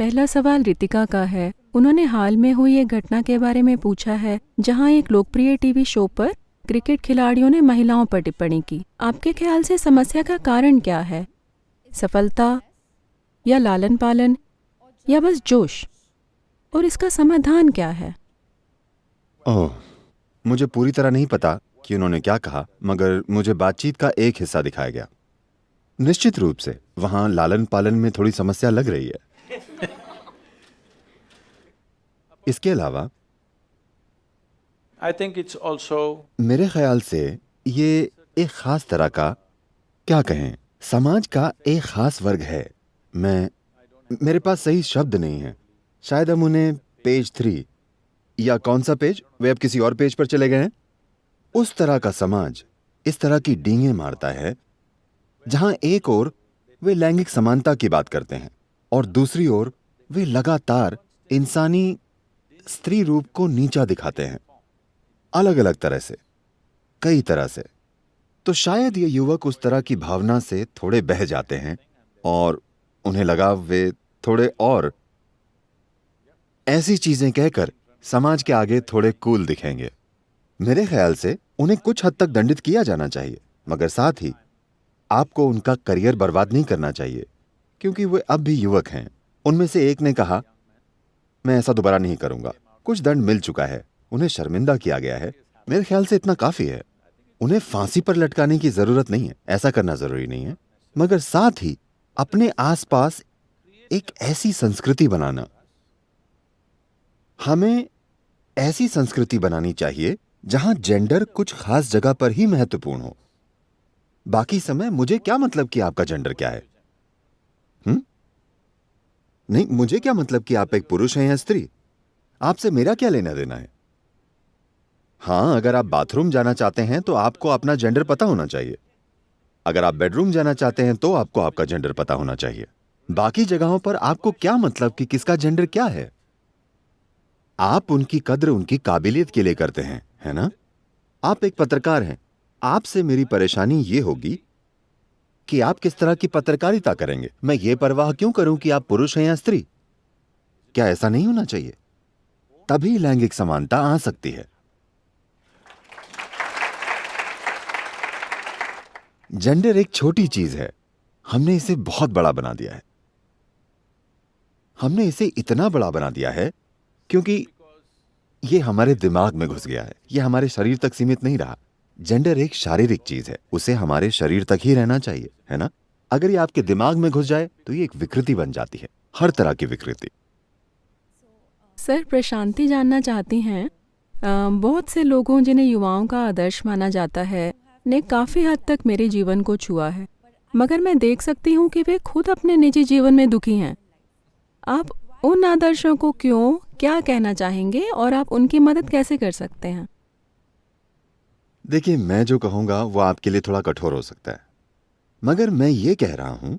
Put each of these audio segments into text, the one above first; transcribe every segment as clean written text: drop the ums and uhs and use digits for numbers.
पहला सवाल रितिका का है। उन्होंने हाल में हुई एक घटना के बारे में पूछा है जहां एक लोकप्रिय टीवी शो पर क्रिकेट खिलाड़ियों ने महिलाओं पर टिप्पणी की। आपके ख्याल से समस्या का कारण क्या है? सफलता या लालन पालन या बस जोश? और इसका समाधान क्या है? ओह, मुझे पूरी तरह नहीं पता कि उन्होंने क्या कहा, मगर मुझे बातचीत का एक हिस्सा दिखाया गया। निश्चित रूप से वहां लालन पालन में थोड़ी समस्या लग रही है। इसके अलावा I think it's also मेरे ख्याल से ये एक खास तरह का, क्या कहें, समाज का एक खास वर्ग है। मेरे पास सही शब्द नहीं है। शायद हम उन्हें पेज 3 या कौन सा पेज, वे अब किसी और पेज पर चले गए हैं। उस तरह का समाज इस तरह की डींगे मारता है जहां एक ओर वे लैंगिक समानता की बात करते हैं और दूसरी ओर वे लगातार इंसानी स्त्री रूप को नीचा दिखाते हैं, अलग अलग तरह से, कई तरह से। तो शायद ये युवक उस तरह की भावना से थोड़े बह जाते हैं और उन्हें लगा वे थोड़े और ऐसी चीजें कहकर समाज के आगे थोड़े कूल दिखेंगे। मेरे ख्याल से उन्हें कुछ हद तक दंडित किया जाना चाहिए, मगर साथ ही आपको उनका करियर बर्बाद नहीं करना चाहिए, क्योंकि वे अब भी युवक हैं। उनमें से एक ने कहा, मैं ऐसा दोबारा नहीं करूंगा। कुछ दंड मिल चुका है, उन्हें शर्मिंदा किया गया है। मेरे ख्याल से इतना काफी है। उन्हें फांसी पर लटकाने की जरूरत नहीं है, ऐसा करना जरूरी नहीं है, मगर साथ ही अपने आसपास एक ऐसी संस्कृति बनाना, हमें ऐसी संस्कृति बनानी चाहिए जहां जेंडर कुछ खास जगह पर ही महत्वपूर्ण हो। बाकी समय मुझे क्या मतलब कि आपका जेंडर क्या है? नहीं, मुझे क्या मतलब कि आप एक पुरुष हैं या स्त्री? आपसे मेरा क्या लेना देना है? हां, अगर आप बाथरूम जाना चाहते हैं तो आपको अपना जेंडर पता होना चाहिए। अगर आप बेडरूम जाना चाहते हैं तो आपको आपका जेंडर पता होना चाहिए। बाकी जगहों पर आपको क्या मतलब कि किसका जेंडर क्या है? आप उनकी कद्र उनकी काबिलियत के लिए करते हैं, है ना? आप एक पत्रकार हैं। आपसे मेरी परेशानी यह होगी कि आप किस तरह की पत्रकारिता करेंगे। मैं ये परवाह क्यों करूं कि आप पुरुष हैं या स्त्री? क्या ऐसा नहीं होना चाहिए? तभी लैंगिक समानता आ सकती है। जेंडर एक छोटी चीज है, हमने इसे बहुत बड़ा बना दिया है। हमने इसे इतना बड़ा बना दिया है क्योंकि यह हमारे दिमाग में घुस गया है। यह हमारे शरीर तक सीमित नहीं रहा। जेंडर एक शारीरिक चीज है, उसे हमारे शरीर तक ही रहना चाहिए, है ना? अगर ये आपके दिमाग में घुस जाए तो ये एक विकृति बन जाती है, हर तरह की विकृति। सर, प्रशांति जानना चाहती हैं, बहुत से लोगों जिन्हें युवाओं का आदर्श माना जाता है ने काफ़ी हद तक मेरे जीवन को छुआ है, मगर मैं देख सकती हूँ कि वे खुद अपने निजी जीवन में दुखी हैं। आप उन आदर्शों को क्या कहना चाहेंगे और आप उनकी मदद कैसे कर सकते हैं? देखिए, मैं जो कहूंगा वो आपके लिए थोड़ा कठोर हो सकता है, मगर मैं ये कह रहा हूं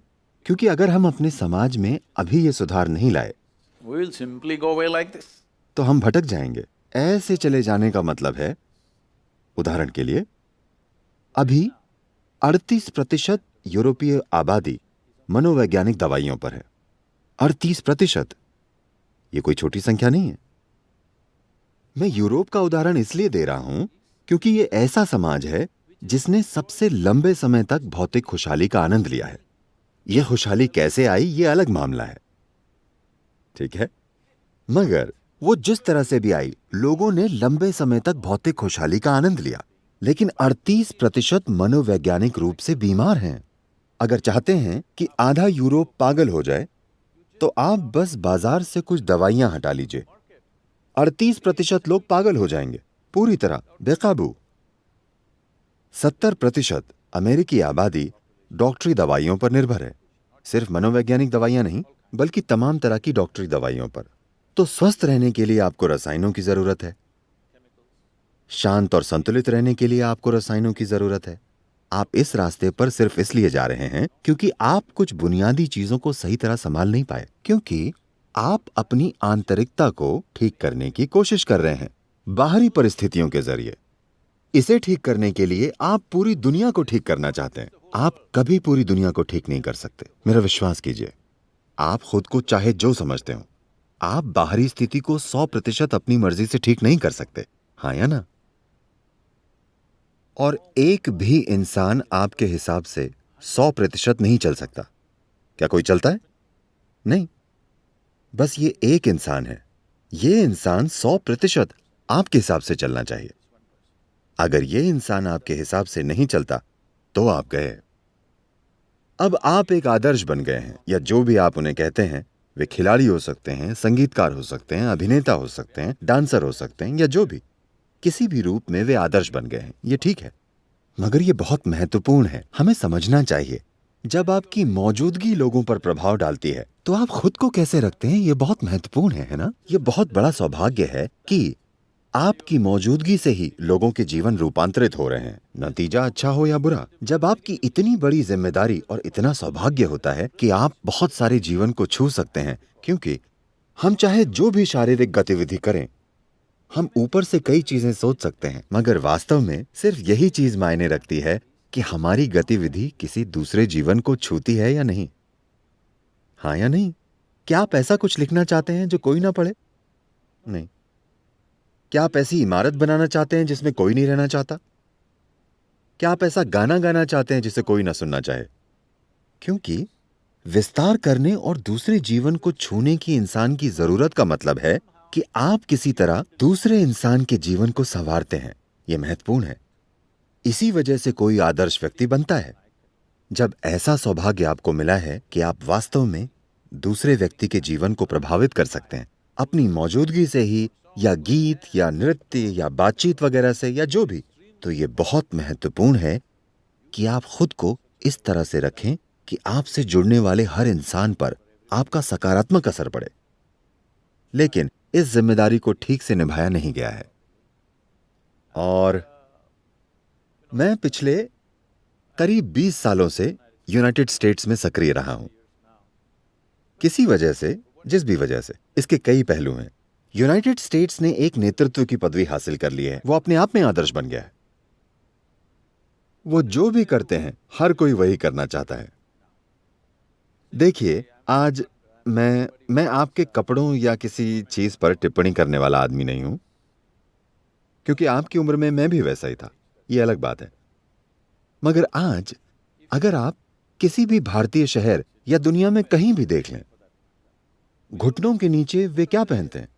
क्योंकि अगर हम अपने समाज में अभी ये सुधार नहीं लाए we will simply go away like this. तो हम भटक जाएंगे। ऐसे चले जाने का मतलब है, उदाहरण के लिए, अभी 38% यूरोपीय आबादी मनोवैज्ञानिक दवाइयों पर है। 38%। ये कोई छोटी संख्या नहीं है। मैं यूरोप का उदाहरण इसलिए दे रहा हूं क्योंकि ये ऐसा समाज है जिसने सबसे लंबे समय तक भौतिक खुशहाली का आनंद लिया है। यह खुशहाली कैसे आई, यह अलग मामला है, ठीक है, मगर वो जिस तरह से भी आई, लोगों ने लंबे समय तक भौतिक खुशहाली का आनंद लिया। लेकिन 38% मनोवैज्ञानिक रूप से बीमार हैं। अगर चाहते हैं कि आधा यूरोप पागल हो जाए तो आप बस बाजार से कुछ दवाइयां हटा लीजिए। 38% लोग पागल हो जाएंगे, पूरी तरह बेकाबू। 70% अमेरिकी आबादी डॉक्टरी दवाइयों पर निर्भर है। सिर्फ मनोवैज्ञानिक दवाइयां नहीं, बल्कि तमाम तरह की डॉक्टरी दवाइयों पर। तो स्वस्थ रहने के लिए आपको रसायनों की जरूरत है। शांत और संतुलित रहने के लिए आपको रसायनों की जरूरत है। आप इस रास्ते पर सिर्फ इसलिए जा रहे हैं क्योंकि आप कुछ बुनियादी चीजों को सही तरह संभाल नहीं पाए, क्योंकि आप अपनी आंतरिकता को ठीक करने की कोशिश कर रहे हैं बाहरी परिस्थितियों के जरिए। इसे ठीक करने के लिए आप पूरी दुनिया को ठीक करना चाहते हैं। आप कभी पूरी दुनिया को ठीक नहीं कर सकते, मेरा विश्वास कीजिए। आप खुद को चाहे जो समझते हो, आप बाहरी स्थिति को 100% अपनी मर्जी से ठीक नहीं कर सकते, हाँ या ना? और एक भी इंसान आपके हिसाब से 100% नहीं चल सकता। क्या कोई चलता है? नहीं। बस ये एक इंसान है। ये इंसान 100% आपके हिसाब से चलना चाहिए। अगर ये इंसान आपके हिसाब से नहीं चलता तो आप गए। अब आप एक आदर्श बन गए हैं, या जो भी आप उन्हें कहते हैं। वे खिलाड़ी हो सकते हैं, संगीतकार हो सकते हैं, अभिनेता हो सकते हैं, डांसर हो सकते हैं, या जो भी, किसी भी रूप में वे आदर्श बन गए हैं। ये ठीक है, मगर ये बहुत महत्वपूर्ण है। हमें समझना चाहिए, जब आपकी मौजूदगी लोगों पर प्रभाव डालती है तो आप खुद को कैसे रखते हैं, ये बहुत महत्वपूर्ण है ना? ये बहुत बड़ा सौभाग्य है कि आपकी मौजूदगी से ही लोगों के जीवन रूपांतरित हो रहे हैं, नतीजा अच्छा हो या बुरा। जब आपकी इतनी बड़ी जिम्मेदारी और इतना सौभाग्य होता है कि आप बहुत सारे जीवन को छू सकते हैं, क्योंकि हम चाहे जो भी शारीरिक गतिविधि करें, हम ऊपर से कई चीजें सोच सकते हैं, मगर वास्तव में सिर्फ यही चीज मायने रखती है कि हमारी गतिविधि किसी दूसरे जीवन को छूती है या नहीं, हाँ या नहीं? क्या आप ऐसा कुछ लिखना चाहते हैं जो कोई ना पढ़े? नहीं। क्या आप ऐसी इमारत बनाना चाहते हैं जिसमें कोई नहीं रहना चाहता? क्या आप ऐसा गाना गाना चाहते हैं जिसे कोई ना सुनना चाहे? क्योंकि विस्तार करने और दूसरे जीवन को छूने की इंसान की जरूरत का मतलब है कि आप किसी तरह दूसरे इंसान के जीवन को संवारते हैं। यह महत्वपूर्ण है। इसी वजह से कोई आदर्श व्यक्ति बनता है। जब ऐसा सौभाग्य आपको मिला है कि आप वास्तव में दूसरे व्यक्ति के जीवन को प्रभावित कर सकते हैं, अपनी मौजूदगी से ही, या गीत या नृत्य या बातचीत वगैरह से, या जो भी, तो ये बहुत महत्वपूर्ण है कि आप खुद को इस तरह से रखें कि आपसे जुड़ने वाले हर इंसान पर आपका सकारात्मक असर पड़े। लेकिन इस जिम्मेदारी को ठीक से निभाया नहीं गया है। और मैं पिछले करीब 20 सालों से यूनाइटेड स्टेट्स में सक्रिय रहा हूं। किसी वजह से, जिस भी वजह से, इसके कई पहलू हैं। यूनाइटेड स्टेट्स ने एक नेतृत्व की पदवी हासिल कर ली है। वो अपने आप में आदर्श बन गया है। वो जो भी करते हैं, हर कोई वही करना चाहता है। देखिए, आज मैं आपके कपड़ों या किसी चीज पर टिप्पणी करने वाला आदमी नहीं हूं, क्योंकि आपकी उम्र में मैं भी वैसा ही था। ये अलग बात है। मगर आज अगर आप किसी भी भारतीय शहर या दुनिया में कहीं भी देख लें, घुटनों के नीचे वे क्या पहनते हैं?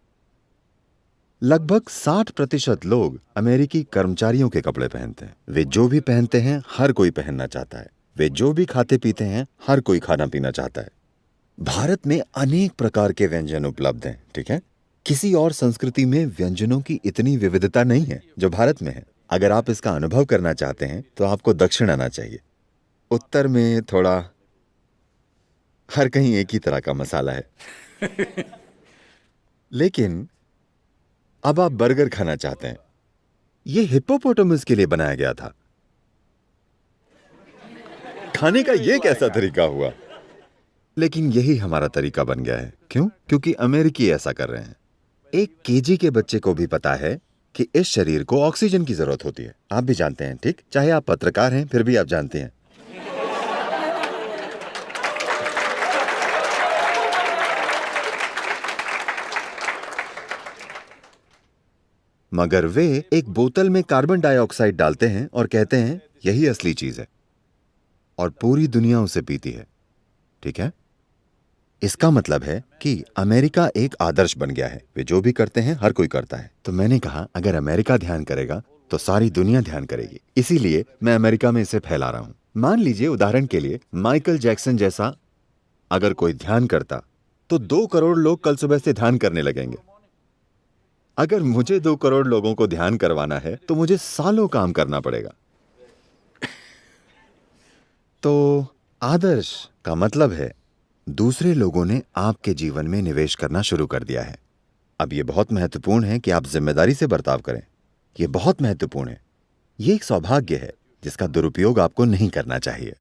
लगभग 60% लोग अमेरिकी कर्मचारियों के कपड़े पहनते हैं। वे जो भी पहनते हैं, हर कोई पहनना चाहता है। वे जो भी खाते पीते हैं, हर कोई खाना पीना चाहता है। भारत में अनेक प्रकार के व्यंजन उपलब्ध हैं, ठीक है? किसी और संस्कृति में व्यंजनों की इतनी विविधता नहीं है जो भारत में है। अगर आप इसका अनुभव करना चाहते हैं तो आपको दक्षिण आना चाहिए। उत्तर में थोड़ा हर कहीं एक ही तरह का मसाला है। लेकिन अब आप बर्गर खाना चाहते हैं। यह हिप्पोपोटामस के लिए बनाया गया था। खाने का यह कैसा तरीका हुआ? लेकिन यही हमारा तरीका बन गया है। क्यों? क्योंकि अमेरिकी ऐसा कर रहे हैं। एक केजी के बच्चे को भी पता है कि इस शरीर को ऑक्सीजन की जरूरत होती है। आप भी जानते हैं, ठीक? चाहे आप पत्रकार हैं, फिर भी आप जानते हैं। मगर वे एक बोतल में कार्बन डाइऑक्साइड डालते हैं और कहते हैं यही असली चीज है, और पूरी दुनिया उसे पीती है, ठीक है? इसका मतलब है कि अमेरिका एक आदर्श बन गया है। वे जो भी करते हैं, हर कोई करता है। तो मैंने कहा, अगर अमेरिका ध्यान करेगा तो सारी दुनिया ध्यान करेगी। इसीलिए मैं अमेरिका में इसे फैला रहा हूं। मान लीजिए, उदाहरण के लिए, माइकल जैक्सन जैसा अगर कोई ध्यान करता तो 2 करोड़ लोग कल सुबह से ध्यान करने लगेंगे। अगर मुझे 2 करोड़ लोगों को ध्यान करवाना है तो मुझे सालों काम करना पड़ेगा। तो आदर्श का मतलब है दूसरे लोगों ने आपके जीवन में निवेश करना शुरू कर दिया है। अब यह बहुत महत्वपूर्ण है कि आप जिम्मेदारी से बर्ताव करें। यह बहुत महत्वपूर्ण है। यह एक सौभाग्य है जिसका दुरुपयोग आपको नहीं करना चाहिए।